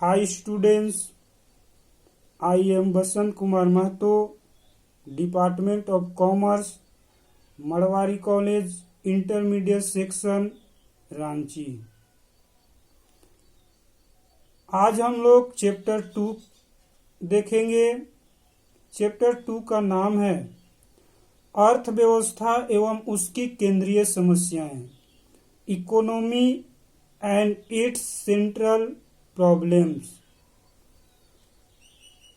Hi students, I am Basant Kumar Mahto, Department of Commerce, Marwari college, intermediate section, Ranchi. आज हम लोग chapter 2 देखेंगे। Chapter 2 का नाम है अर्थव्यवस्था एवं उसकी केंद्रीय समस्याएं, economy and it's central problems.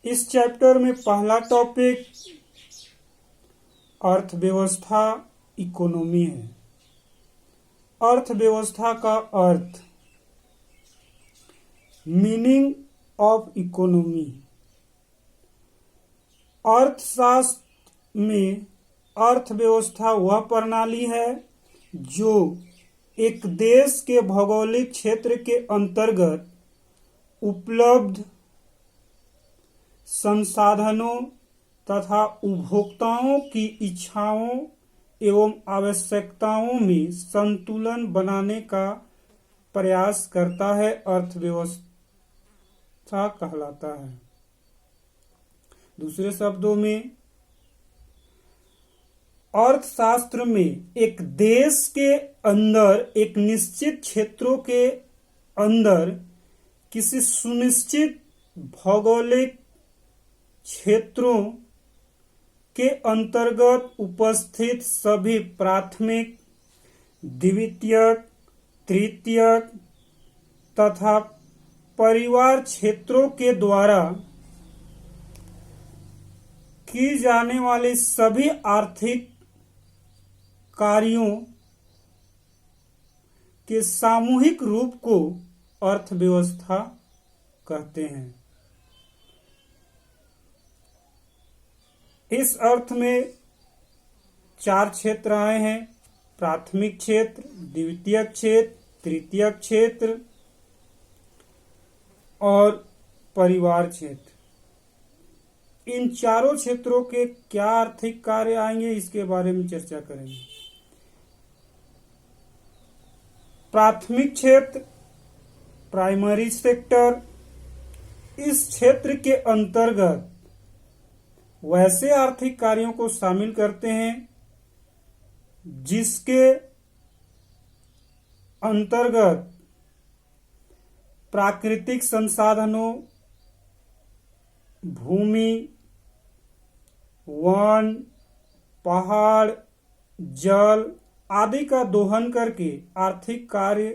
इस चैप्टर में पहला टॉपिक अर्थव्यवस्था इकोनॉमी है। अर्थव्यवस्था का अर्थ, मीनिंग ऑफ इकोनॉमी। अर्थशास्त्र में अर्थव्यवस्था वह प्रणाली है जो एक देश के भौगोलिक क्षेत्र के अंतर्गत उपलब्ध संसाधनों तथा उपभोक्ताओं की इच्छाओं एवं आवश्यकताओं में संतुलन बनाने का प्रयास करता है, अर्थव्यवस्था कहलाता है। दूसरे शब्दों में, अर्थशास्त्र में एक देश के अंदर, एक निश्चित क्षेत्रों के अंदर किसी सुनिश्चित भौगोलिक क्षेत्रों के अंतर्गत उपस्थित सभी प्राथमिक, द्वितीयक, तृतीयक तथा परिवार क्षेत्रों के द्वारा की जाने वाली सभी आर्थिक कार्यों के सामूहिक रूप को अर्थव्यवस्था कहते हैं। इस अर्थ में 4 क्षेत्र आए हैं: प्राथमिक क्षेत्र, द्वितीयक क्षेत्र, तृतीयक क्षेत्र और परिवार क्षेत्र। इन चारों क्षेत्रों के क्या आर्थिक कार्य आएंगे, इसके बारे में चर्चा करेंगे। प्राथमिक क्षेत्र, प्राइमरी सेक्टर, इस क्षेत्र के अंतर्गत वैसे आर्थिक कार्यों को शामिल करते हैं जिसके अंतर्गत प्राकृतिक संसाधनों, भूमि, वन, पहाड़, जल आदि का दोहन करके आर्थिक कार्य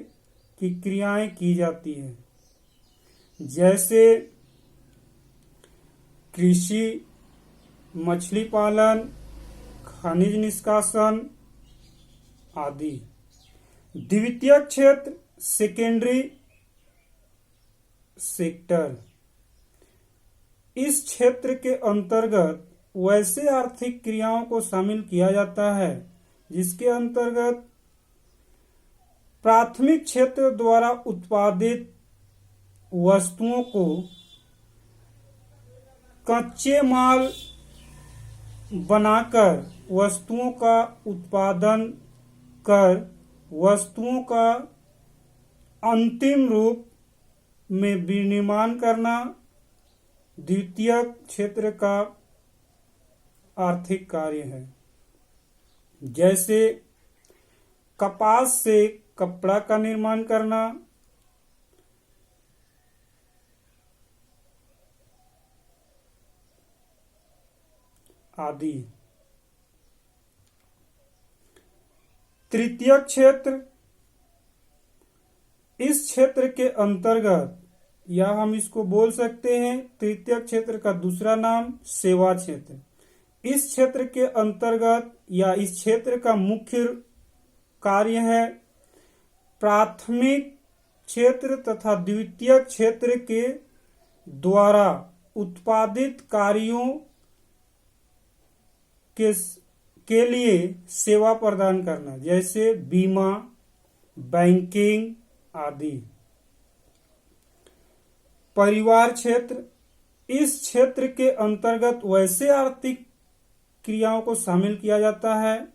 की क्रियाएं की जाती हैं, जैसे कृषि, मछली पालन, खनिज निष्कासन आदि। द्वितीयक क्षेत्र, सेकेंडरी सेक्टर, इस क्षेत्र के अंतर्गत वैसे आर्थिक क्रियाओं को शामिल किया जाता है जिसके अंतर्गत प्राथमिक क्षेत्र द्वारा उत्पादित वस्तुओं को कच्चे माल बनाकर वस्तुओं का उत्पादन कर वस्तुओं का अंतिम रूप में विनिर्माण करना द्वितीयक क्षेत्र का आर्थिक कार्य है। जैसे कपास से कपड़ा का निर्माण करना, आदि। तृतीयक क्षेत्र, इस क्षेत्र के अंतर्गत, या हम इसको बोल सकते हैं तृतीयक क्षेत्र का दूसरा नाम सेवा क्षेत्र। इस क्षेत्र के अंतर्गत या इस क्षेत्र का मुख्य कार्य है प्राथमिक क्षेत्र तथा द्वितीयक क्षेत्र के द्वारा उत्पादित कार्यों के लिए सेवा प्रदान करना, जैसे बीमा, बैंकिंग आदि। परिवार क्षेत्र, इस क्षेत्र के अंतर्गत वैसे आर्थिक क्रियाओं को शामिल किया जाता है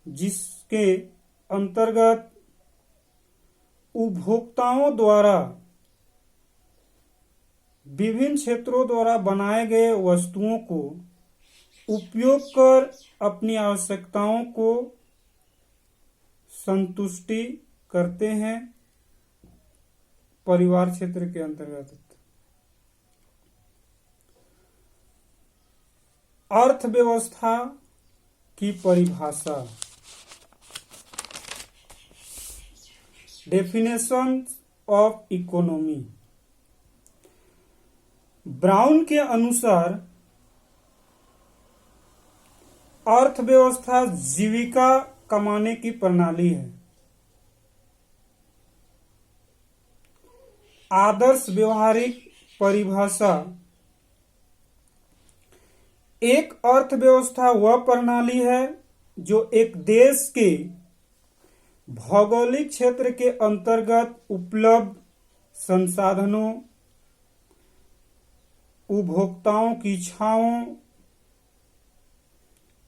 जिसके अंतर्गत उपभोक्ताओं द्वारा विभिन्न क्षेत्रों द्वारा बनाए गए वस्तुओं को उपयोग कर अपनी आवश्यकताओं को संतुष्टि करते हैं। परिवार क्षेत्र के अंतर्गत अर्थव्यवस्था की परिभाषा, डेफिनेशन ऑफ इकोनॉमी। ब्राउन के अनुसार अर्थव्यवस्था जीविका कमाने की प्रणाली है। आदर्श व्यवहारिक परिभाषा, एक अर्थव्यवस्था वह प्रणाली है जो एक देश के भौगोलिक क्षेत्र के अंतर्गत उपलब्ध संसाधनों, उपभोक्ताओं की इच्छाओं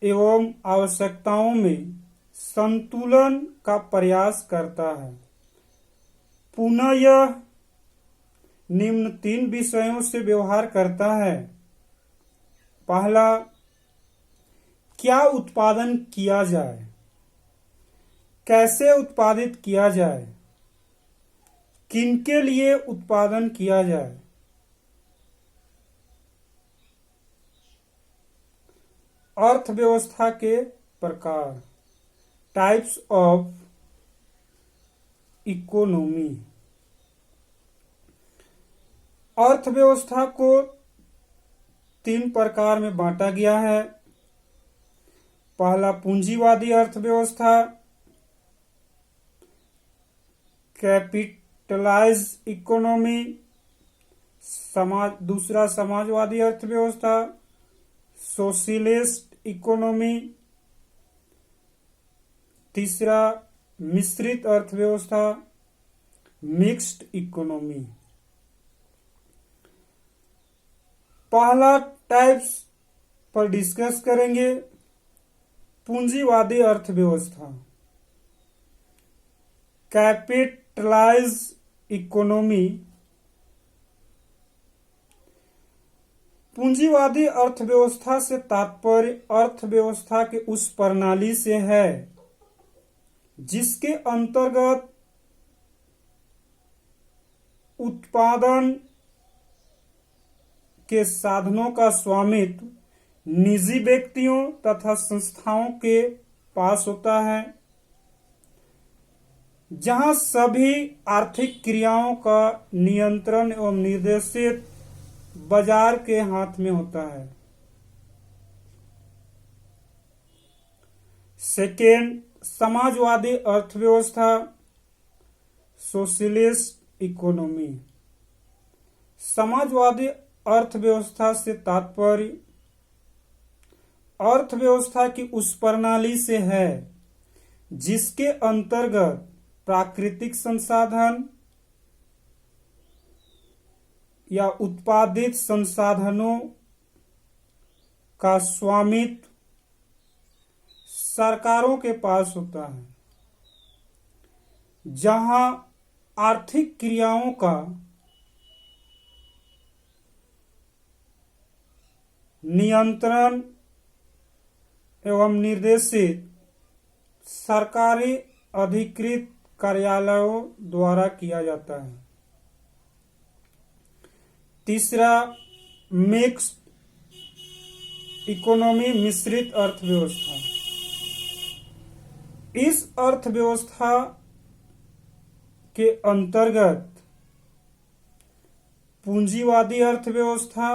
एवं आवश्यकताओं में संतुलन का प्रयास करता है। पुनः यह निम्न 3 विषयों से व्यवहार करता है। पहला, क्या उत्पादन किया जाए, कैसे उत्पादित किया जाए, किनके लिए उत्पादन किया जाए। अर्थव्यवस्था के प्रकार, टाइप्स ऑफ इकोनॉमी। अर्थव्यवस्था को 3 प्रकार में बांटा गया है। पहला, पूंजीवादी अर्थव्यवस्था, कैपिटलाइज इकोनॉमी। दूसरा, समाजवादी अर्थव्यवस्था, सोशलिस्ट इकोनॉमी। तीसरा, मिश्रित अर्थव्यवस्था, मिक्स्ड इकोनॉमी। पहला टाइप्स पर डिस्कस करेंगे, पूंजीवादी अर्थव्यवस्था, कैपिटलाइज इकोनॉमी। पूंजीवादी अर्थव्यवस्था से तात्पर्य अर्थव्यवस्था के उस प्रणाली से है जिसके अंतर्गत उत्पादन के साधनों का स्वामित्व निजी व्यक्तियों तथा संस्थाओं के पास होता है, जहां सभी आर्थिक क्रियाओं का नियंत्रण एवं निर्देशित बाजार के हाथ में होता है। सेकेंड, समाजवादी अर्थव्यवस्था, सोशलिस्ट इकोनॉमी। समाजवादी अर्थव्यवस्था से तात्पर्य अर्थव्यवस्था की उस प्रणाली से है जिसके अंतर्गत प्राकृतिक संसाधन या उत्पादित संसाधनों का स्वामित्व सरकारों के पास होता है, जहां आर्थिक क्रियाओं का नियंत्रण एवं निर्देशित सरकारी अधिकृत कार्यालयों द्वारा किया जाता है। तीसरा, मिक्स्ड इकोनॉमी, मिश्रित अर्थव्यवस्था। इस अर्थव्यवस्था के अंतर्गत पूंजीवादी अर्थव्यवस्था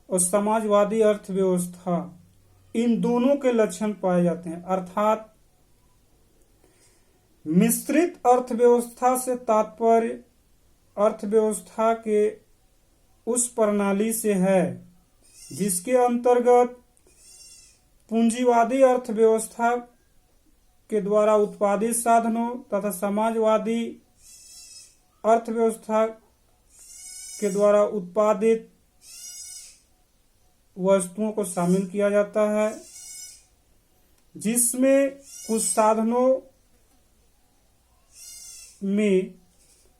और समाजवादी अर्थव्यवस्था, इन दोनों के लक्षण पाए जाते हैं। अर्थात मिश्रित अर्थव्यवस्था से तात्पर्य अर्थव्यवस्था के उस प्रणाली से है जिसके अंतर्गत पूंजीवादी अर्थव्यवस्था के द्वारा उत्पादित साधनों तथा समाजवादी अर्थव्यवस्था के द्वारा उत्पादित वस्तुओं को शामिल किया जाता है, जिसमें कुछ साधनों में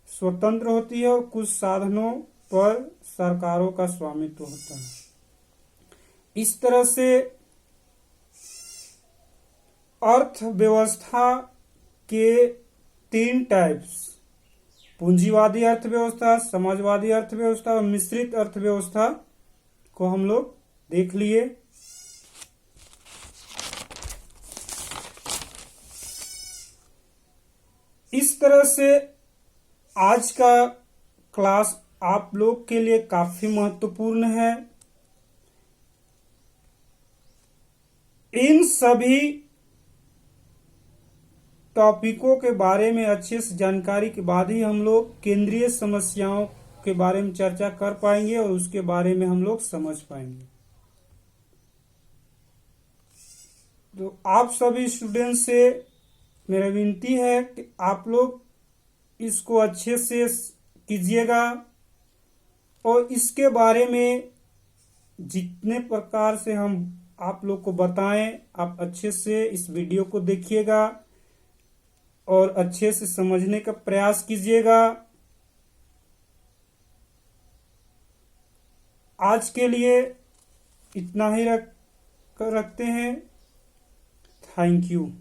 स्वतंत्र होती है और कुछ साधनों पर सरकारों का स्वामित्व होता है। इस तरह से अर्थव्यवस्था के 3 टाइप्स, पूंजीवादी अर्थव्यवस्था, समाजवादी अर्थव्यवस्था और मिश्रित अर्थव्यवस्था को हम लोग देख लिए। इस तरह से आज का क्लास आप लोग के लिए काफी महत्वपूर्ण है। इन सभी टॉपिकों के बारे में अच्छे से जानकारी के बाद ही हम लोग केंद्रीय समस्याओं के बारे में चर्चा कर पाएंगे और उसके बारे में हम लोग समझ पाएंगे। तो आप सभी स्टूडेंट से मेरा विनती है कि आप लोग इसको अच्छे से कीजिएगा और इसके बारे में जितने प्रकार से हम आप लोग को बताएं, आप अच्छे से इस वीडियो को देखिएगा और अच्छे से समझने का प्रयास कीजिएगा। आज के लिए इतना ही रखते हैं। Thank you.